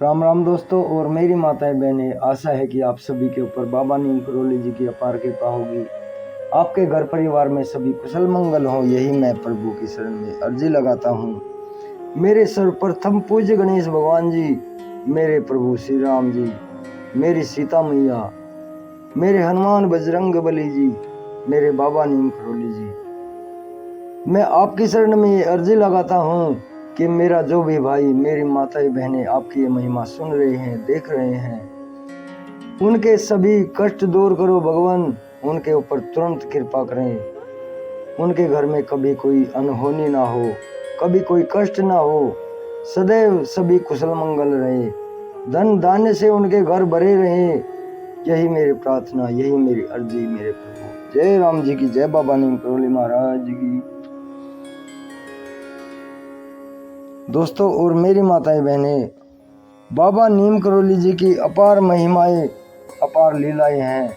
राम राम दोस्तों और मेरी माताएं बहनें, आशा है कि आप सभी के ऊपर बाबा नीम करोली जी की अपार कृपा होगी। आपके घर परिवार में सभी कुशल मंगल हो, यही मैं प्रभु की शरण में अर्जी लगाता हूँ। मेरे सर्वप्रथम पूज्य गणेश भगवान जी, मेरे प्रभु श्री राम जी, मेरी सीता मैया, मेरे हनुमान बजरंग बली जी, मेरे बाबा नीम करोली जी, मैं आपकी शरण में अर्जी लगाता हूँ कि मेरा जो भी भाई, मेरी माताएं बहनें आपकी ये महिमा सुन रहे हैं, देख रहे हैं, उनके सभी कष्ट दूर करो भगवान। उनके ऊपर तुरंत कृपा करें। उनके घर में कभी कोई अनहोनी ना हो, कभी कोई कष्ट ना हो, सदैव सभी कुशल मंगल रहे, धन धान्य से उनके घर भरे रहे। यही मेरी प्रार्थना, यही मेरी अर्जी मेरे प्रभु। जय राम जी की जय, बाबा नीम करोली महाराज जी की। दोस्तों और मेरी माताएं बहनें, बाबा नीम करोली जी की अपार महिमाएं, अपार लीलाएं हैं।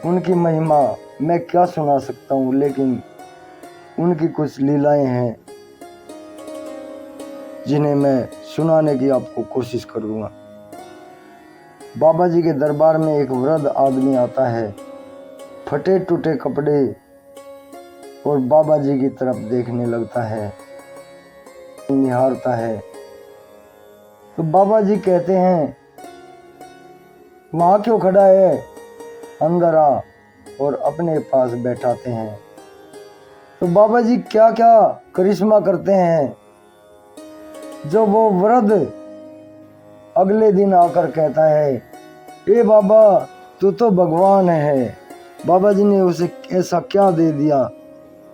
उनकी महिमा मैं क्या सुना सकता हूँ, लेकिन उनकी कुछ लीलाएं हैं जिन्हें मैं सुनाने की आपको कोशिश करूँगा। बाबा जी के दरबार में एक वृद्ध आदमी आता है, फटे टूटे कपड़े, और बाबा जी की तरफ देखने लगता है, निहारता है। तो बाबा जी कहते हैं, वहाँ क्यों खड़ा है, अंदर आ, और अपने पास बैठाते हैं। तो बाबा जी क्या क्या करिश्मा करते हैं, जो वो वृद्ध अगले दिन आकर कहता है, ए बाबा तू तो भगवान है। बाबा जी ने उसे ऐसा क्या दे दिया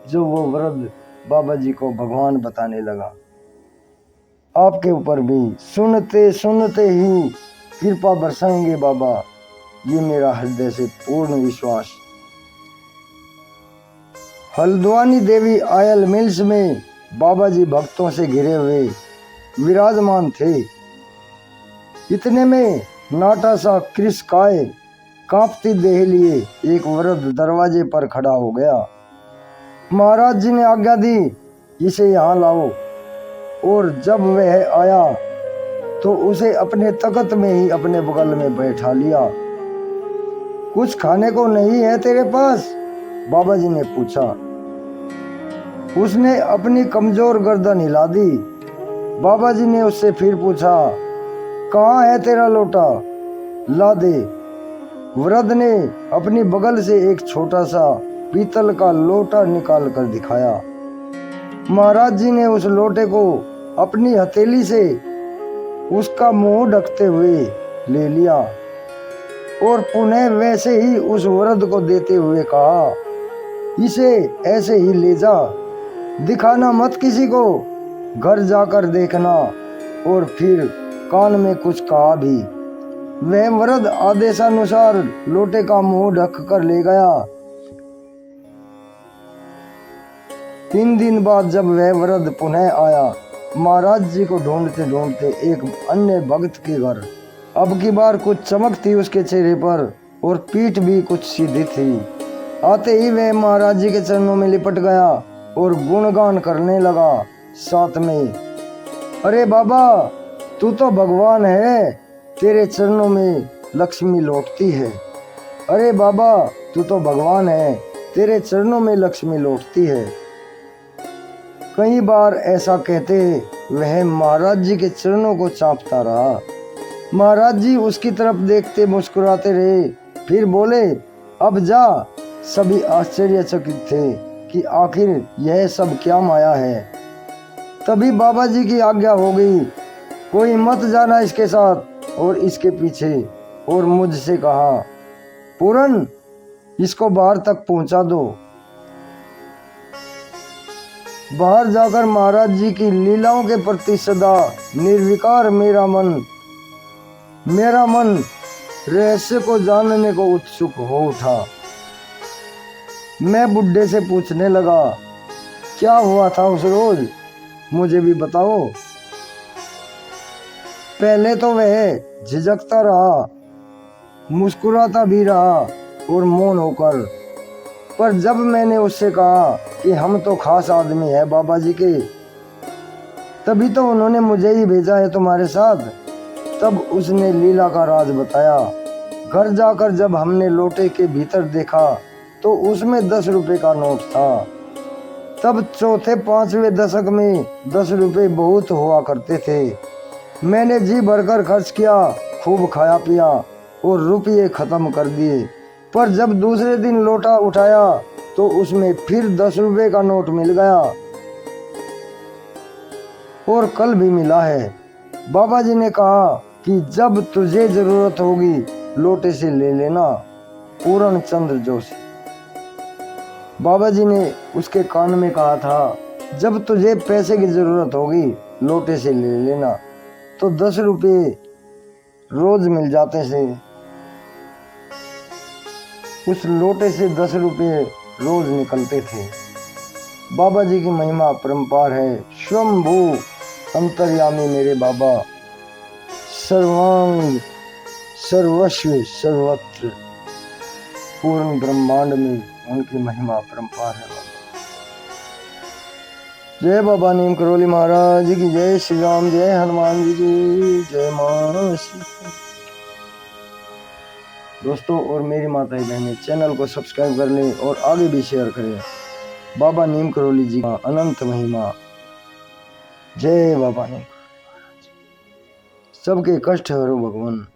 जो वो वृद्ध बाबा जी को भगवान बताने लगा। आपके ऊपर भी सुनते सुनते ही कृपा बरसाएंगे बाबा, ये मेरा हृदय से पूर्ण विश्वास। हल्द्वानी देवी आयल मिल्स में बाबा जी भक्तों से घिरे हुए विराजमान थे। इतने में नाटा सा क्रिस काय कांपती देह लिए एक वृद्ध दरवाजे पर खड़ा हो गया। महाराज जी ने आज्ञा दी, इसे यहाँ लाओ। और जब वह आया तो उसे अपने तख्त में ही अपने बगल में बैठा लिया। कुछ खाने को नहीं है तेरे पास, बाबा जी ने पूछा। उसने अपनी कमजोर गर्दन हिला दी। बाबा जी ने उससे फिर पूछा, कहाँ है तेरा लोटा, ला दे। वृद्ध ने अपनी बगल से एक छोटा सा पीतल का लोटा निकाल कर दिखाया। महाराज जी ने उस लोटे को अपनी हथेली से उसका मुंह ढकते हुए ले लिया और पुनः वैसे ही उस वृद्ध को देते हुए कहा, इसे ऐसे ही ले जा, दिखाना मत किसी को, घर जाकर देखना। और फिर कान में कुछ कहा भी। वह वृद्ध आदेशानुसार लोटे का मुंह ढक कर ले गया। 3 दिन बाद जब वह वृद्ध पुनः आया, महाराज जी को ढूंढते ढूंढते एक अन्य भक्त के घर। अब की बार कुछ चमक थी उसके चेहरे पर और पीठ भी कुछ सीधी थी। आते ही वह महाराज जी के चरणों में लिपट गया और गुणगान करने लगा साथ में, अरे बाबा तू तो भगवान है, तेरे चरणों में लक्ष्मी लौटती है। अरे बाबा तू तो भगवान है, तेरे चरणों में लक्ष्मी लौटती है। कई बार ऐसा कहते वह महाराज जी के चरणों को चाँपता रहा। महाराज जी उसकी तरफ देखते मुस्कुराते रहे, फिर बोले, अब जा। सभी आश्चर्यचकित थे कि आखिर यह सब क्या माया है। तभी बाबा जी की आज्ञा हो गई, कोई मत जाना इसके साथ और इसके पीछे। और मुझसे कहा, पूरन इसको बाहर तक पहुंचा दो। बाहर जाकर महाराज जी की लीलाओं के प्रति सदा निर्विकार मेरा मन रहस्य को जानने को उत्सुक हो उठा। मैं बुड्ढे से पूछने लगा, क्या हुआ था उस रोज, मुझे भी बताओ। पहले तो वह झिझकता रहा, मुस्कुराता भी रहा और मौन होकर, पर जब मैंने उससे कहा कि हम तो खास आदमी है बाबा जी के, तभी तो उन्होंने मुझे ही भेजा है तुम्हारे साथ। तब उसने लीला का राज बताया। घर जाकर जब हमने लोटे के भीतर देखा तो उसमें 10 रुपए का नोट था। तब चौथे पांचवें दशक में 10 रुपए बहुत हुआ करते थे। मैंने जी भरकर खर्च किया, खूब खाया पिया और रुपये खत्म कर दिए। पर जब दूसरे दिन लोटा उठाया तो उसमें फिर 10 रुपए का नोट मिल गया और कल भी मिला है। बाबा जी ने कहा कि जब तुझे जरूरत होगी लोटे से ले लेना। पूर्ण चंद्र जोशी। बाबा जी ने उसके कान में कहा था, जब तुझे पैसे की जरूरत होगी लोटे से ले लेना। तो 10 रुपए रोज मिल जाते थे। उस लोटे से 10 रुपए रोज निकलते थे। बाबा जी की महिमा परंपार है। स्वयंभू अंतर्यामी मेरे बाबा, सर्वांग सर्वस्व सर्वत्र पूर्ण ब्रह्मांड में उनकी महिमा परंपार है। जय बाबा नीम करोली महाराज की जय। श्री राम जय। हनुमान जी की जय। मां दोस्तों और मेरी माताएं बहनें, चैनल को सब्सक्राइब कर लें और आगे भी शेयर करें। बाबा नीम करोली जी का अनंत महिमा। जय बाबा नीम। सबके कष्ट हरो भगवान।